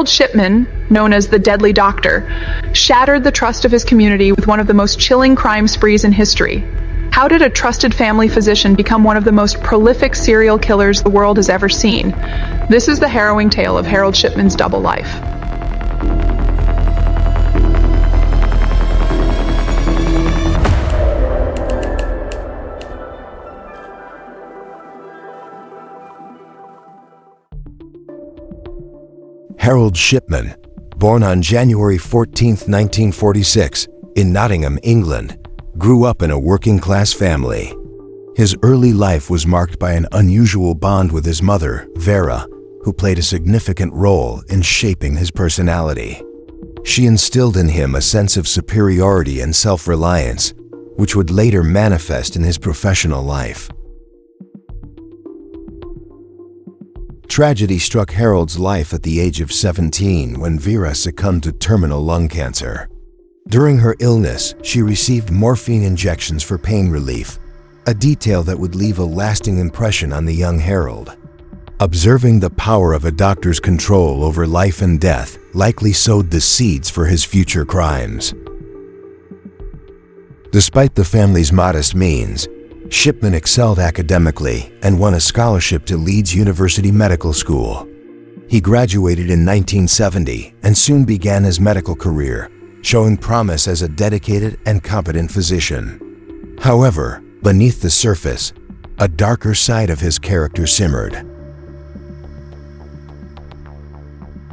Harold Shipman, known as the Deadly Doctor, shattered the trust of his community with one of the most chilling crime sprees in history. How did a trusted family physician become one of the most prolific serial killers the world has ever seen? This is the harrowing tale of Harold Shipman's double life. Harold Shipman, born on January 14, 1946, in Nottingham, England, grew up in a working-class family. His early life was marked by an unusual bond with his mother, Vera, who played a significant role in shaping his personality. She instilled in him a sense of superiority and self-reliance, which would later manifest in his professional life. Tragedy struck Harold's life at the age of 17 when Vera succumbed to terminal lung cancer. During her illness, she received morphine injections for pain relief, a detail that would leave a lasting impression on the young Harold. Observing the power of a doctor's control over life and death likely sowed the seeds for his future crimes. Despite the family's modest means, Shipman excelled academically and won a scholarship to Leeds University Medical School. He graduated in 1970 and soon began his medical career, showing promise as a dedicated and competent physician. However, beneath the surface, a darker side of his character simmered.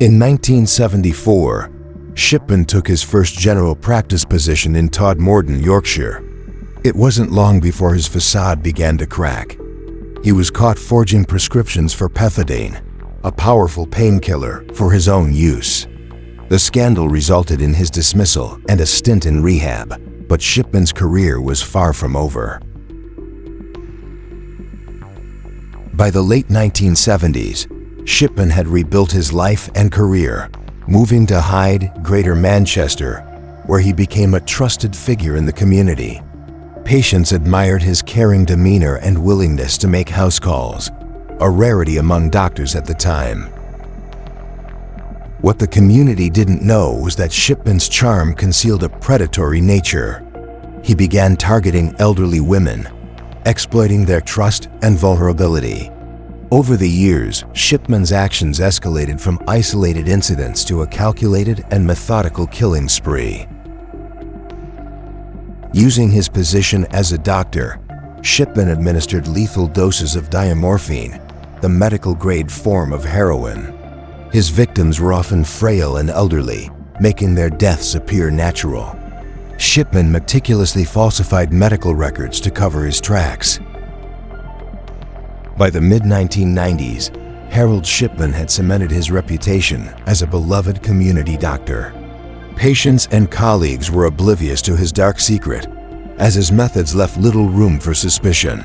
In 1974, Shipman took his first general practice position in Todmorden, Yorkshire. It wasn't long before his facade began to crack. He was caught forging prescriptions for pethidine, a powerful painkiller, for his own use. The scandal resulted in his dismissal and a stint in rehab, but Shipman's career was far from over. By the late 1970s, Shipman had rebuilt his life and career, moving to Hyde, Greater Manchester, where he became a trusted figure in the community. Patients admired his caring demeanor and willingness to make house calls, a rarity among doctors at the time. What the community didn't know was that Shipman's charm concealed a predatory nature. He began targeting elderly women, exploiting their trust and vulnerability. Over the years, Shipman's actions escalated from isolated incidents to a calculated and methodical killing spree. Using his position as a doctor, Shipman administered lethal doses of diamorphine, the medical-grade form of heroin. His victims were often frail and elderly, making their deaths appear natural. Shipman meticulously falsified medical records to cover his tracks. By the mid-1990s, Harold Shipman had cemented his reputation as a beloved community doctor. Patients and colleagues were oblivious to his dark secret, as his methods left little room for suspicion.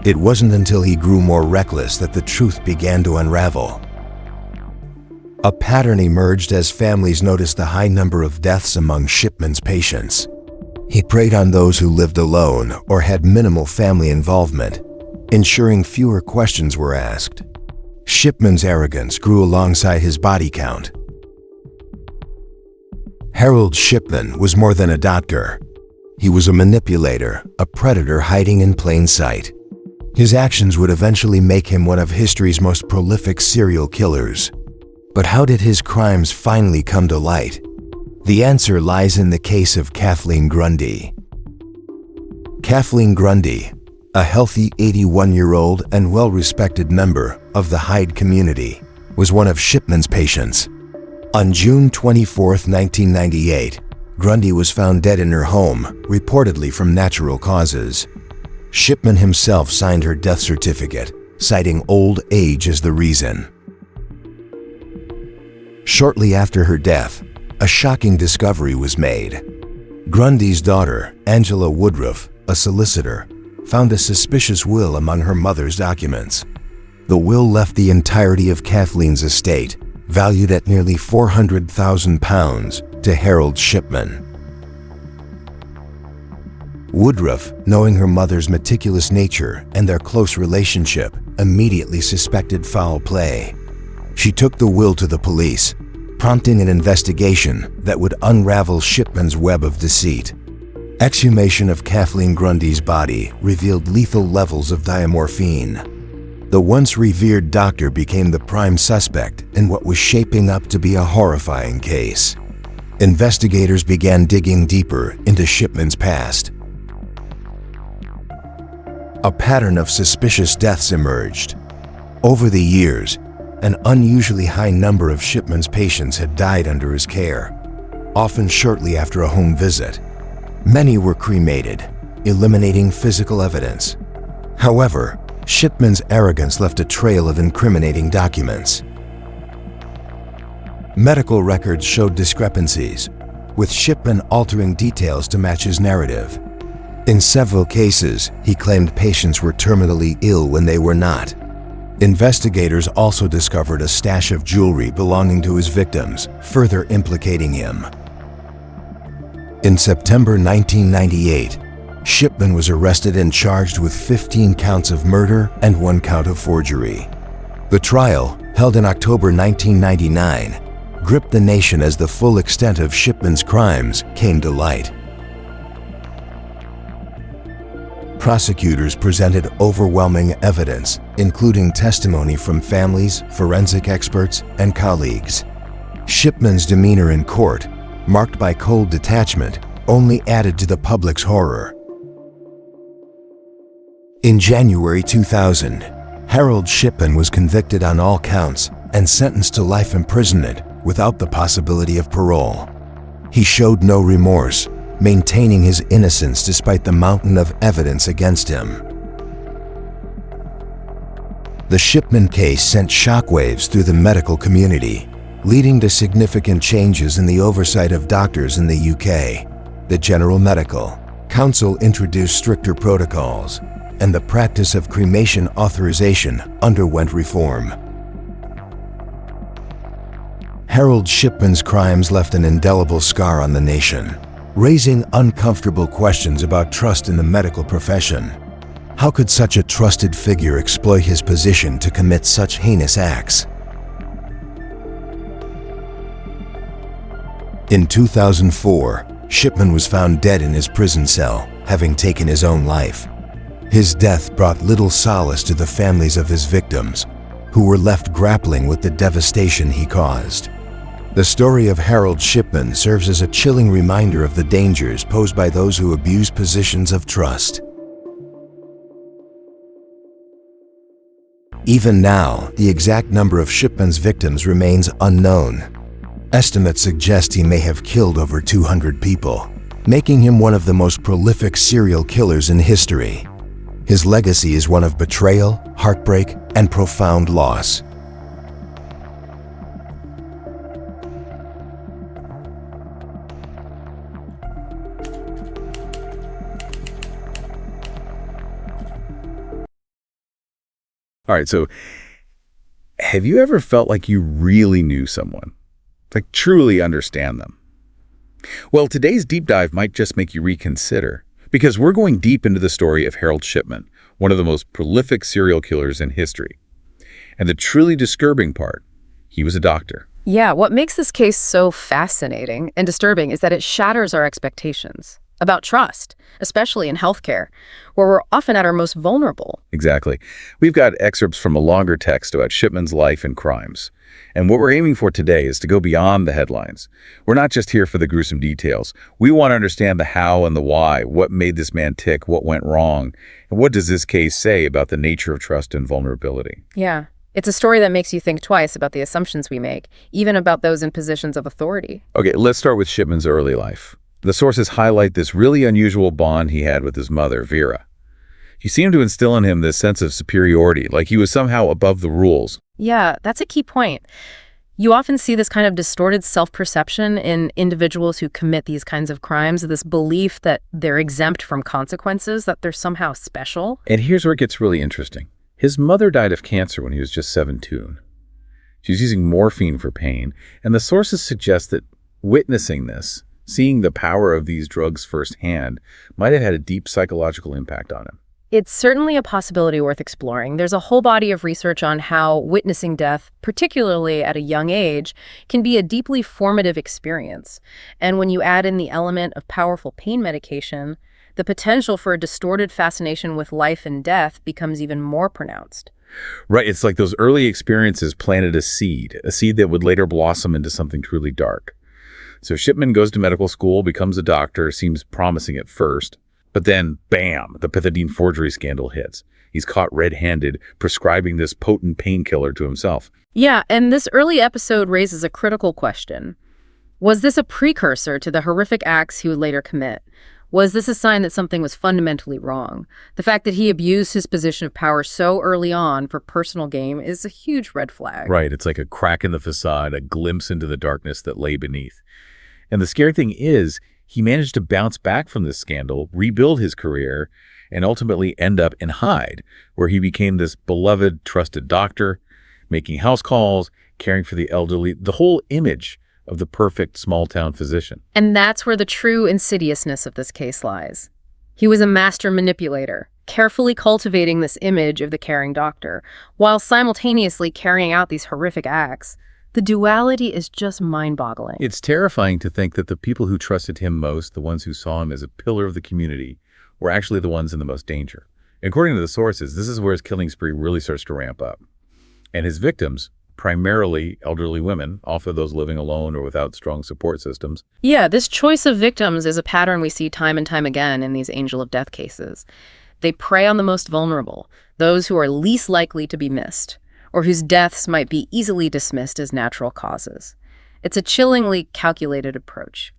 It wasn't until he grew more reckless that the truth began to unravel. A pattern emerged as families noticed the high number of deaths among Shipman's patients. He preyed on those who lived alone or had minimal family involvement, ensuring fewer questions were asked. Shipman's arrogance grew alongside his body count. Harold Shipman was more than a doctor. He was a manipulator, a predator hiding in plain sight. His actions would eventually make him one of history's most prolific serial killers. But how did his crimes finally come to light? The answer lies in the case of Kathleen Grundy. Kathleen Grundy, a healthy 81-year-old and well-respected member of the Hyde community, was one of Shipman's patients. On June 24, 1998, Grundy was found dead in her home, reportedly from natural causes. Shipman himself signed her death certificate, citing old age as the reason. Shortly after her death, a shocking discovery was made. Grundy's daughter, Angela Woodruff, a solicitor, found a suspicious will among her mother's documents. The will left the entirety of Kathleen's estate, valued at nearly £400,000, to Harold Shipman. Woodruff, knowing her mother's meticulous nature and their close relationship, immediately suspected foul play. She took the will to the police, prompting an investigation that would unravel Shipman's web of deceit. Exhumation of Kathleen Grundy's body revealed lethal levels of diamorphine. The once revered doctor became the prime suspect in what was shaping up to be a horrifying case. Investigators began digging deeper into Shipman's past. A pattern of suspicious deaths emerged. Over the years, an unusually high number of Shipman's patients had died under his care, often shortly after a home visit. Many were cremated, eliminating physical evidence. However, Shipman's arrogance left a trail of incriminating documents. Medical records showed discrepancies, with Shipman altering details to match his narrative. In several cases, he claimed patients were terminally ill when they were not. Investigators also discovered a stash of jewelry belonging to his victims, further implicating him. In September 1998, Shipman was arrested and charged with 15 counts of murder and 1 count of forgery. The trial, held in October 1999, gripped the nation as the full extent of Shipman's crimes came to light. Prosecutors presented overwhelming evidence, including testimony from families, forensic experts, and colleagues. Shipman's demeanor in court, marked by cold detachment, only added to the public's horror. In January 2000, Harold Shipman was convicted on all counts and sentenced to life imprisonment without the possibility of parole. He showed no remorse, maintaining his innocence despite the mountain of evidence against him. The Shipman case sent shockwaves through the medical community, leading to significant changes in the oversight of doctors in the UK. The General Medical Council introduced stricter protocols, and the practice of cremation authorization underwent reform. Harold Shipman's crimes left an indelible scar on the nation, raising uncomfortable questions about trust in the medical profession. How could such a trusted figure exploit his position to commit such heinous acts? In 2004, Shipman was found dead in his prison cell, having taken his own life. His death brought little solace to the families of his victims, who were left grappling with the devastation he caused. The story of Harold Shipman serves as a chilling reminder of the dangers posed by those who abuse positions of trust. Even now, the exact number of Shipman's victims remains unknown. Estimates suggest he may have killed over 200 people, making him one of the most prolific serial killers in history. His legacy is one of betrayal, heartbreak, and profound loss. All right, so have you ever felt like you really knew someone? Like truly understand them? Well, today's deep dive might just make you reconsider, because we're going deep into the story of Harold Shipman, one of the most prolific serial killers in history. And the truly disturbing part, he was a doctor. Yeah, what makes this case so fascinating and disturbing is that it shatters our expectations about trust, especially in healthcare, where we're often at our most vulnerable. Exactly. We've got excerpts from a longer text about Shipman's life and crimes. And what we're aiming for today is to go beyond the headlines. We're not just here for the gruesome details. We want to understand the how and the why, what made this man tick, what went wrong, and what does this case say about the nature of trust and vulnerability. Yeah, it's a story that makes you think twice about the assumptions we make, even about those in positions of authority. Okay, let's start with Shipman's early life. The sources highlight this really unusual bond he had with his mother, Vera. He seemed to instill in him this sense of superiority, like he was somehow above the rules. Yeah, that's a key point. You often see this kind of distorted self-perception in individuals who commit these kinds of crimes, this belief that they're exempt from consequences, that they're somehow special. And here's where it gets really interesting. His mother died of cancer when he was just 17. She was using morphine for pain, and the sources suggest that witnessing this, seeing the power of these drugs firsthand, might have had a deep psychological impact on him. It's certainly a possibility worth exploring. There's a whole body of research on how witnessing death, particularly at a young age, can be a deeply formative experience. And when you add in the element of powerful pain medication, the potential for a distorted fascination with life and death becomes even more pronounced. Right, it's like those early experiences planted a seed that would later blossom into something truly dark. So Shipman goes to medical school, becomes a doctor, seems promising at first, but then, bam, the pethidine forgery scandal hits. He's caught red-handed, prescribing this potent painkiller to himself. Yeah, and this early episode raises a critical question. Was this a precursor to the horrific acts he would later commit? Was this a sign that something was fundamentally wrong? The fact that he abused his position of power so early on for personal gain is a huge red flag. Right, it's like a crack in the facade, a glimpse into the darkness that lay beneath. And the scary thing is, he managed to bounce back from this scandal, rebuild his career, and ultimately end up in Hyde, where he became this beloved, trusted doctor, making house calls, caring for the elderly, the whole image of the perfect small-town physician. And that's where the true insidiousness of this case lies. He was a master manipulator, carefully cultivating this image of the caring doctor, while simultaneously carrying out these horrific acts. The duality is just mind-boggling. It's terrifying to think that the people who trusted him most, the ones who saw him as a pillar of the community, were actually the ones in the most danger. According to the sources, this is where his killing spree really starts to ramp up. And his victims, primarily elderly women, often those living alone or without strong support systems. Yeah, this choice of victims is a pattern we see time and time again in these angel of death cases. They prey on the most vulnerable, those who are least likely to be missed, or whose deaths might be easily dismissed as natural causes. It's a chillingly calculated approach.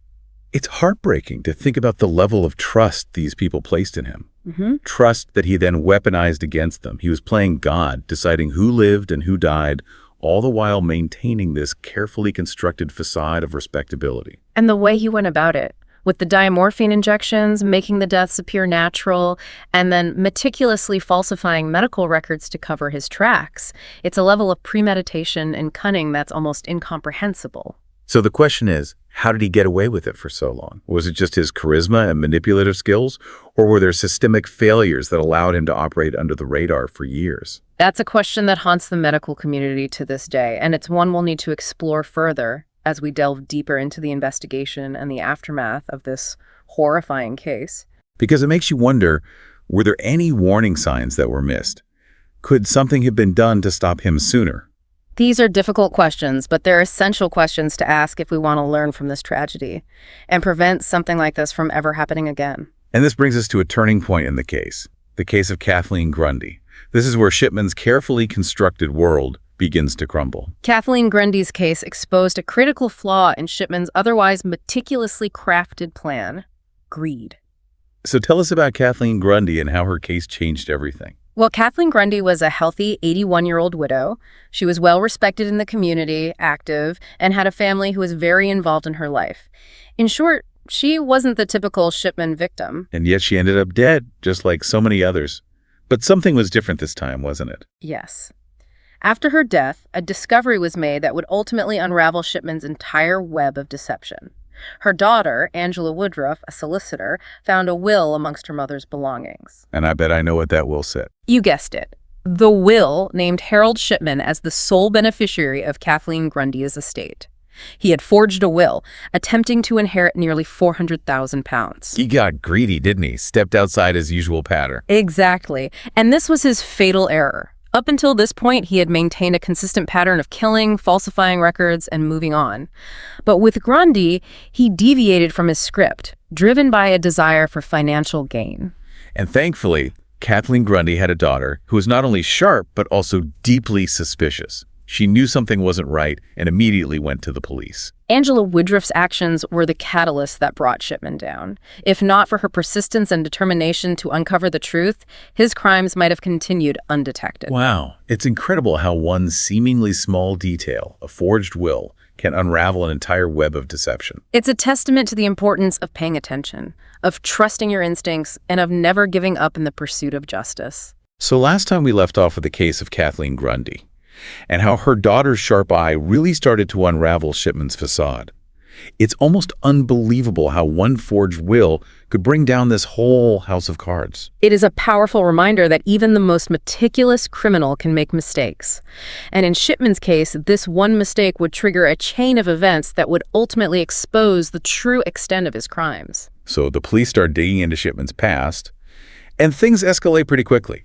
It's heartbreaking to think about the level of trust these people placed in him. Trust that he then weaponized against them. He was playing God, deciding who lived and who died, all the while maintaining this carefully constructed facade of respectability. And the way he went about it, with the diamorphine injections, making the deaths appear natural, and then meticulously falsifying medical records to cover his tracks. It's a level of premeditation and cunning that's almost incomprehensible. So the question is, how did he get away with it for so long? Was it just his charisma and manipulative skills, or were there systemic failures that allowed him to operate under the radar for years? That's a question that haunts the medical community to this day, and it's one we'll need to explore further as we delve deeper into the investigation and the aftermath of this horrifying case. Because it makes you wonder, were there any warning signs that were missed? Could something have been done to stop him sooner? These are difficult questions, but they're essential questions to ask if we want to learn from this tragedy and prevent something like this from ever happening again. And this brings us to a turning point in the case of Kathleen Grundy. This is where Shipman's carefully constructed world begins to crumble. Kathleen Grundy's case exposed a critical flaw in Shipman's otherwise meticulously crafted plan: greed. So tell us about Kathleen Grundy and how her case changed everything. Well, Kathleen Grundy was a healthy 81-year-old widow. She was well respected in the community, active, and had a family who was very involved in her life. In short, she wasn't the typical Shipman victim. And yet she ended up dead, just like so many others. But something was different this time, wasn't it? Yes. After her death, a discovery was made that would ultimately unravel Shipman's entire web of deception. Her daughter, Angela Woodruff, a solicitor, found a will amongst her mother's belongings. And I bet I know what that will said. You guessed it. The will named Harold Shipman as the sole beneficiary of Kathleen Grundy's estate. He had forged a will, attempting to inherit nearly £400,000. He got greedy, didn't he? Stepped outside his usual pattern. Exactly. And this was his fatal error. Up until this point, he had maintained a consistent pattern of killing, falsifying records, and moving on. But with Grundy, he deviated from his script, driven by a desire for financial gain. And thankfully, Kathleen Grundy had a daughter who was not only sharp, but also deeply suspicious. She knew something wasn't right and immediately went to the police. Angela Woodruff's actions were the catalyst that brought Shipman down. If not for her persistence and determination to uncover the truth, his crimes might have continued undetected. Wow. It's incredible how one seemingly small detail, a forged will, can unravel an entire web of deception. It's a testament to the importance of paying attention, of trusting your instincts, and of never giving up in the pursuit of justice. So last time we left off with the case of Kathleen Grundy, and how her daughter's sharp eye really started to unravel Shipman's facade. It's almost unbelievable how one forged will could bring down this whole house of cards. It is a powerful reminder that even the most meticulous criminal can make mistakes. And in Shipman's case, this one mistake would trigger a chain of events that would ultimately expose the true extent of his crimes. So the police start digging into Shipman's past, and things escalate pretty quickly.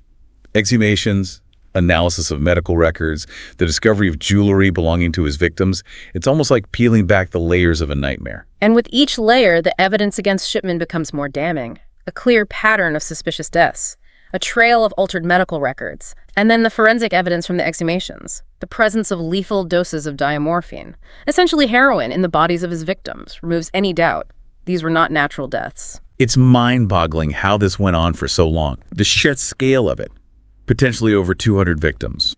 Exhumations, analysis of medical records, the discovery of jewelry belonging to his victims. It's almost like peeling back the layers of a nightmare. And with each layer, the evidence against Shipman becomes more damning. A clear pattern of suspicious deaths, a trail of altered medical records, and then the forensic evidence from the exhumations, the presence of lethal doses of diamorphine, essentially heroin in the bodies of his victims, removes any doubt. These were not natural deaths. It's mind-boggling how this went on for so long. The sheer scale of it. Potentially over 200 victims.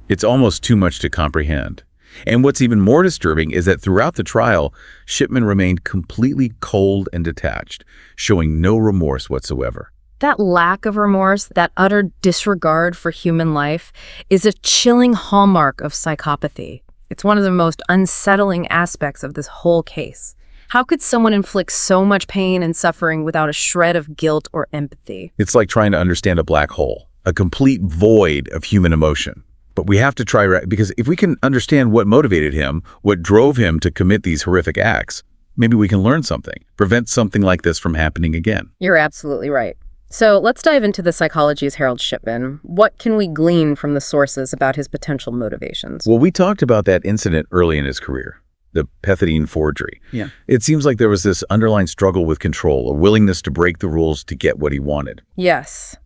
It's almost too much to comprehend. And what's even more disturbing is that throughout the trial, Shipman remained completely cold and detached, showing no remorse whatsoever. That lack of remorse, that utter disregard for human life, is a chilling hallmark of psychopathy. It's one of the most unsettling aspects of this whole case. How could someone inflict so much pain and suffering without a shred of guilt or empathy? It's like trying to understand a black hole. A complete void of human emotion. But we have to try, because if we can understand what motivated him, what drove him to commit these horrific acts, maybe we can learn something, prevent something like this from happening again. You're absolutely right. So let's dive into the psychology of Harold Shipman. What can we glean from the sources about his potential motivations? Well, we talked about that incident early in his career, the pethidine forgery. Yeah. It seems like there was this underlying struggle with control, a willingness to break the rules to get what he wanted. Yes.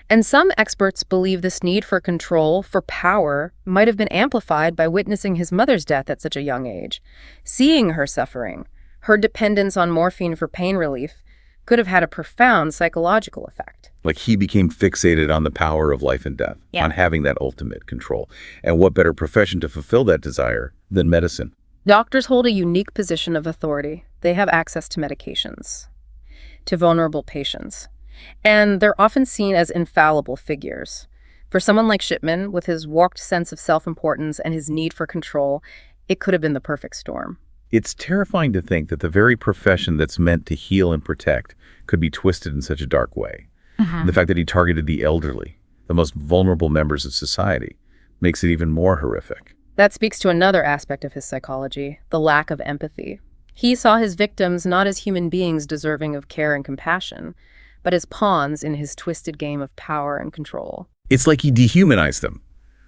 And some experts believe this need for control, for power, might have been amplified by witnessing his mother's death at such a young age. Seeing her suffering, her dependence on morphine for pain relief, could have had a profound psychological effect. Like he became fixated on the power of life and death, Yeah. on having that ultimate control. And what better profession to fulfill that desire than medicine? Doctors hold a unique position of authority. They have access to medications, to vulnerable patients. And they're often seen as infallible figures. For someone like Shipman, with his warped sense of self-importance and his need for control, it could have been the perfect storm. It's terrifying to think that the very profession that's meant to heal and protect could be twisted in such a dark way. The fact that he targeted the elderly, the most vulnerable members of society, makes it even more horrific. That speaks to another aspect of his psychology, the lack of empathy. He saw his victims not as human beings deserving of care and compassion, but as pawns in his twisted game of power and control. It's like he dehumanized them,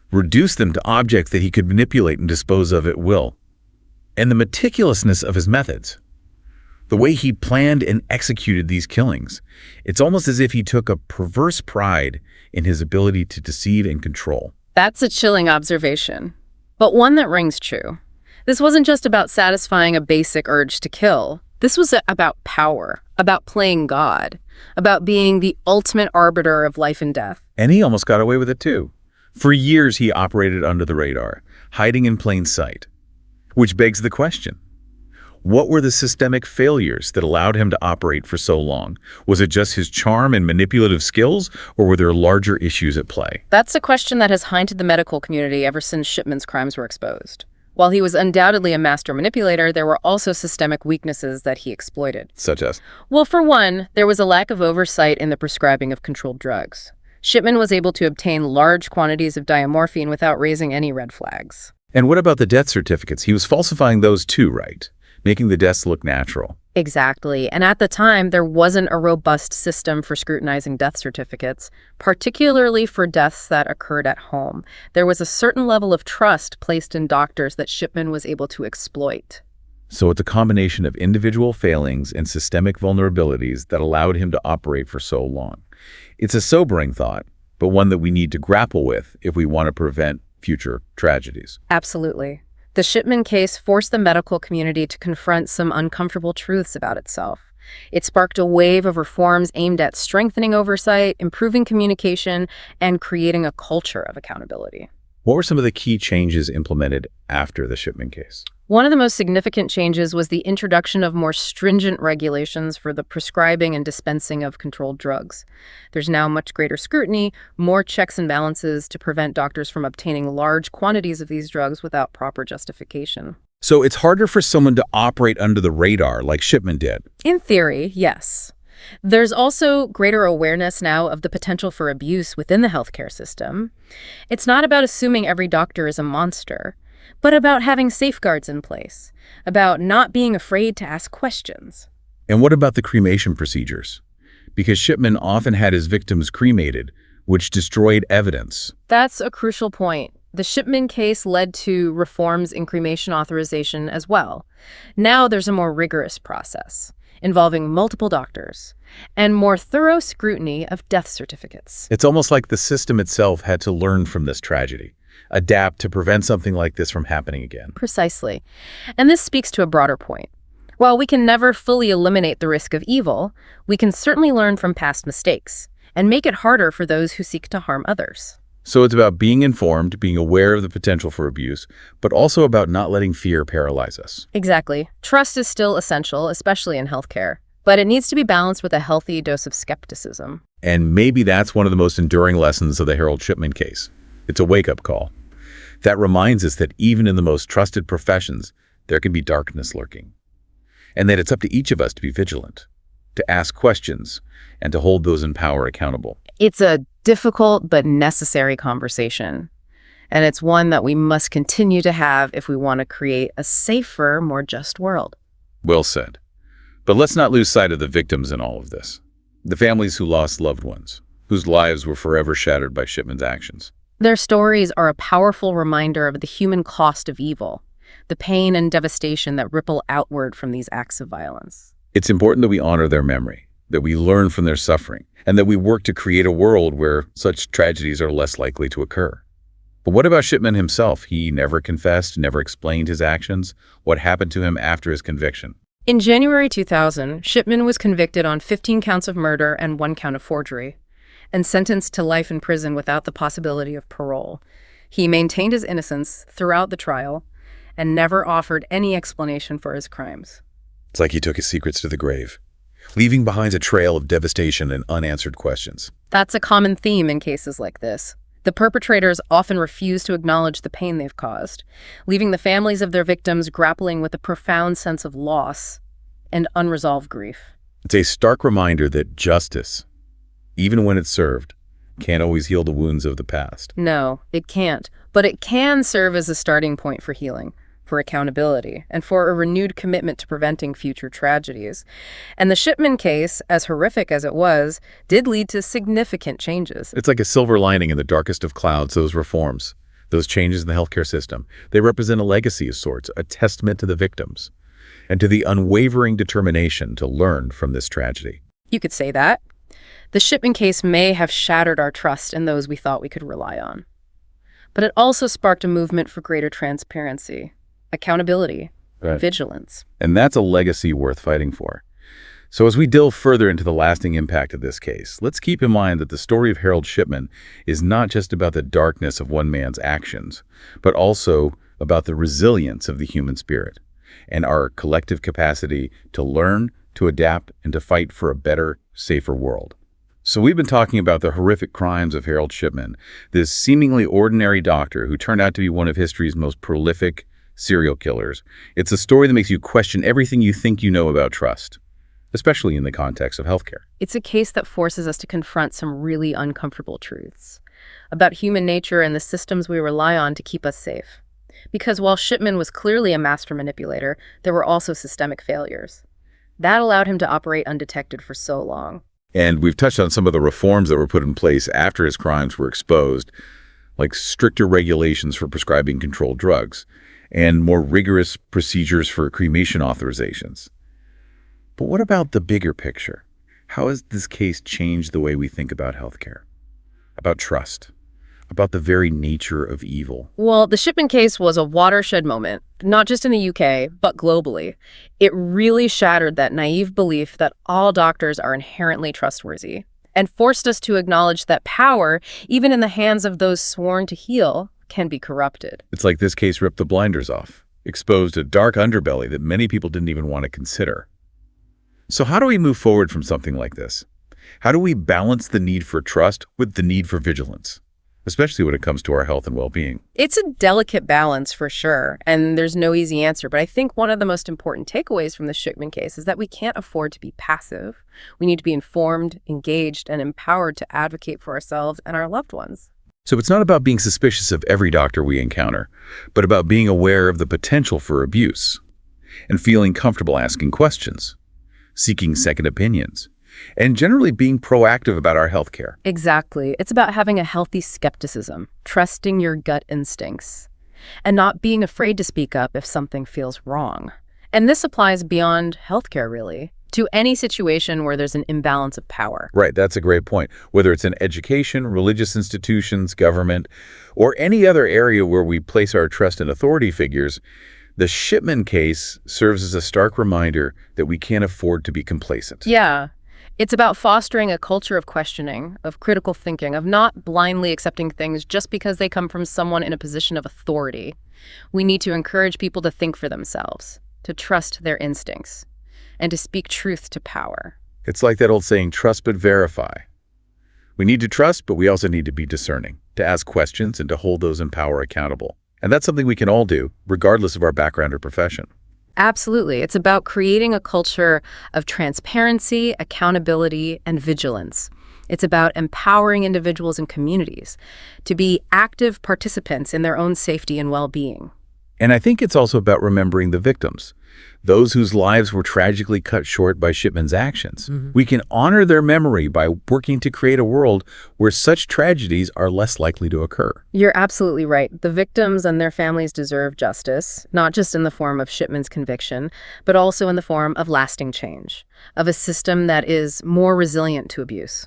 reduced them to objects that he could manipulate and dispose of at will. And the meticulousness of his methods, the way he planned and executed these killings, it's almost as if he took a perverse pride in his ability to deceive and control. That's a chilling observation, but one that rings true. This wasn't just about satisfying a basic urge to kill. This was about power, about playing God, about being the ultimate arbiter of life and death. And he almost got away with it too. For years he operated under the radar, hiding in plain sight. Which begs the question, what were the systemic failures that allowed him to operate for so long? Was it just his charm and manipulative skills, or were there larger issues at play? That's a question that has haunted the medical community ever since Shipman's crimes were exposed. While he was undoubtedly a master manipulator, there were also systemic weaknesses that he exploited. Such as? Well, for one, there was a lack of oversight in the prescribing of controlled drugs. Shipman was able to obtain large quantities of diamorphine without raising any red flags. And what about the death certificates? He was falsifying those too, right? Making the deaths look natural. Exactly. And at the time, there wasn't a robust system for scrutinizing death certificates, particularly for deaths that occurred at home. There was a certain level of trust placed in doctors that Shipman was able to exploit. So it's a combination of individual failings and systemic vulnerabilities that allowed him to operate for so long. It's a sobering thought, but one that we need to grapple with if we want to prevent future tragedies. Absolutely. The Shipman case forced the medical community to confront some uncomfortable truths about itself. It sparked a wave of reforms aimed at strengthening oversight, improving communication, and creating a culture of accountability. What were some of the key changes implemented after the Shipman case? One of the most significant changes was the introduction of more stringent regulations for the prescribing and dispensing of controlled drugs. There's now much greater scrutiny, more checks and balances to prevent doctors from obtaining large quantities of these drugs without proper justification. So it's harder for someone to operate under the radar like Shipman did. In theory, yes. There's also greater awareness now of the potential for abuse within the healthcare system. It's not about assuming every doctor is a monster, but about having safeguards in place, about not being afraid to ask questions. And what about the cremation procedures? Because Shipman often had his victims cremated, which destroyed evidence. That's a crucial point. The Shipman case led to reforms in cremation authorization as well. Now there's a more rigorous process involving multiple doctors and more thorough scrutiny of death certificates. It's almost like the system itself had to learn from this tragedy, adapt to prevent something like this from happening again. Precisely. And this speaks to a broader point. While we can never fully eliminate the risk of evil, we can certainly learn from past mistakes and make it harder for those who seek to harm others. So it's about being informed, being aware of the potential for abuse, but also about not letting fear paralyze us. Exactly. Trust is still essential, especially in healthcare, but it needs to be balanced with a healthy dose of skepticism. And maybe that's one of the most enduring lessons of the Harold Shipman case. It's a wake-up call. That reminds us that even in the most trusted professions, there can be darkness lurking. And that it's up to each of us to be vigilant, to ask questions, and to hold those in power accountable. It's a difficult but necessary conversation, and it's one that we must continue to have if we want to create a safer, more just world. Well said. But let's not lose sight of the victims in all of this. The families who lost loved ones, whose lives were forever shattered by Shipman's actions. Their stories are a powerful reminder of the human cost of evil, the pain and devastation that ripple outward from these acts of violence. It's important that we honor their memory, that we learn from their suffering, and that we work to create a world where such tragedies are less likely to occur. But what about Shipman himself? He never confessed, never explained his actions. What happened to him after his conviction? In January 2000, Shipman was convicted on 15 counts of murder and 1 count of forgery, and sentenced to life in prison without the possibility of parole. He maintained his innocence throughout the trial and never offered any explanation for his crimes. It's like he took his secrets to the grave, leaving behind a trail of devastation and unanswered questions. That's a common theme in cases like this. The perpetrators often refuse to acknowledge the pain they've caused, leaving the families of their victims grappling with a profound sense of loss and unresolved grief. It's a stark reminder that justice, even when it's served, can't always heal the wounds of the past. No, it can't. But it can serve as a starting point for healing, for accountability, and for a renewed commitment to preventing future tragedies. And the Shipman case, as horrific as it was, did lead to significant changes. It's like a silver lining in the darkest of clouds, those reforms, those changes in the healthcare system. They represent a legacy of sorts, a testament to the victims, and to the unwavering determination to learn from this tragedy. You could say that. The Shipman case may have shattered our trust in those we thought we could rely on. But it also sparked a movement for greater transparency, accountability, vigilance. And that's a legacy worth fighting for. So as we delve further into the lasting impact of this case, let's keep in mind that the story of Harold Shipman is not just about the darkness of one man's actions, but also about the resilience of the human spirit and our collective capacity to learn, to adapt, and to fight for a better, safer world. So we've been talking about the horrific crimes of Harold Shipman, this seemingly ordinary doctor who turned out to be one of history's most prolific serial killers. It's a story that makes you question everything you think you know about trust, especially in the context of healthcare. It's a case that forces us to confront some really uncomfortable truths about human nature and the systems we rely on to keep us safe. Because while Shipman was clearly a master manipulator, there were also systemic failures. That allowed him to operate undetected for so long. And we've touched on some of the reforms that were put in place after his crimes were exposed, like stricter regulations for prescribing controlled drugs and more rigorous procedures for cremation authorizations. But what about the bigger picture? How has this case changed the way we think about healthcare, about trust, about the very nature of evil? Well, the Shipman case was a watershed moment, not just in the UK, but globally. It really shattered that naive belief that all doctors are inherently trustworthy and forced us to acknowledge that power, even in the hands of those sworn to heal, can be corrupted. It's like this case ripped the blinders off, exposed a dark underbelly that many people didn't even want to consider. So how do we move forward from something like this? How do we balance the need for trust with the need for vigilance? especially when it comes to our health and well-being. It's a delicate balance for sure, and there's no easy answer. But I think one of the most important takeaways from the Shipman case is that we can't afford to be passive. We need to be informed, engaged, and empowered to advocate for ourselves and our loved ones. So it's not about being suspicious of every doctor we encounter, but about being aware of the potential for abuse and feeling comfortable asking questions, seeking second opinions, and generally being proactive about our health care. Exactly. It's about having a healthy skepticism, trusting your gut instincts, and not being afraid to speak up if something feels wrong. And this applies beyond healthcare, really, to any situation where there's an imbalance of power. Right, that's a great point. Whether it's in education, religious institutions, government, or any other area where we place our trust in authority figures, the Shipman case serves as a stark reminder that we can't afford to be complacent. Yeah. It's about fostering a culture of questioning, of critical thinking, of not blindly accepting things just because they come from someone in a position of authority. We need to encourage people to think for themselves, to trust their instincts, and to speak truth to power. It's like that old saying, trust but verify. We need to trust, but we also need to be discerning, to ask questions and to hold those in power accountable. And that's something we can all do, regardless of our background or profession. Absolutely. It's about creating a culture of transparency, accountability, and vigilance. It's about empowering individuals and communities to be active participants in their own safety and well-being. And I think it's also about remembering the victims, those whose lives were tragically cut short by Shipman's actions. We can honor their memory by working to create a world where such tragedies are less likely to occur. You're absolutely right. The victims and their families deserve justice, not just in the form of Shipman's conviction, but also in the form of lasting change, of a system that is more resilient to abuse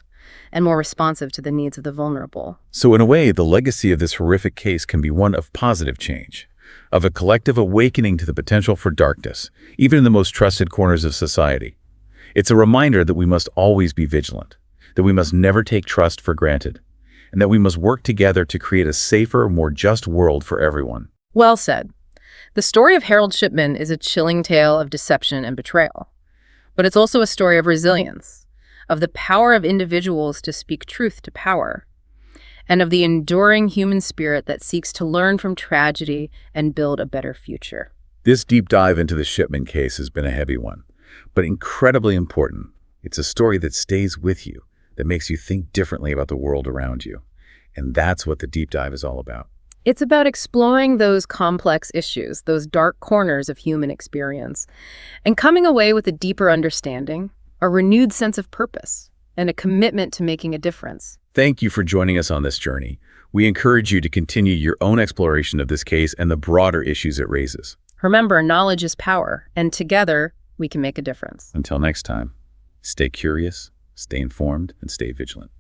and more responsive to the needs of the vulnerable. So in a way, the legacy of this horrific case can be one of positive change, of a collective awakening to the potential for darkness, even in the most trusted corners of society. It's a reminder that we must always be vigilant, that we must never take trust for granted, and that we must work together to create a safer, more just world for everyone. Well said. The story of Harold Shipman is a chilling tale of deception and betrayal, but it's also a story of resilience, of the power of individuals to speak truth to power, and of the enduring human spirit that seeks to learn from tragedy and build a better future. This deep dive into the Shipman case has been a heavy one, but incredibly important. It's a story that stays with you, that makes you think differently about the world around you. And that's what the deep dive is all about. It's about exploring those complex issues, those dark corners of human experience, and coming away with a deeper understanding, a renewed sense of purpose, and a commitment to making a difference. Thank you for joining us on this journey. We encourage you to continue your own exploration of this case and the broader issues it raises. Remember, knowledge is power, and together we can make a difference. Until next time, stay curious, stay informed, and stay vigilant.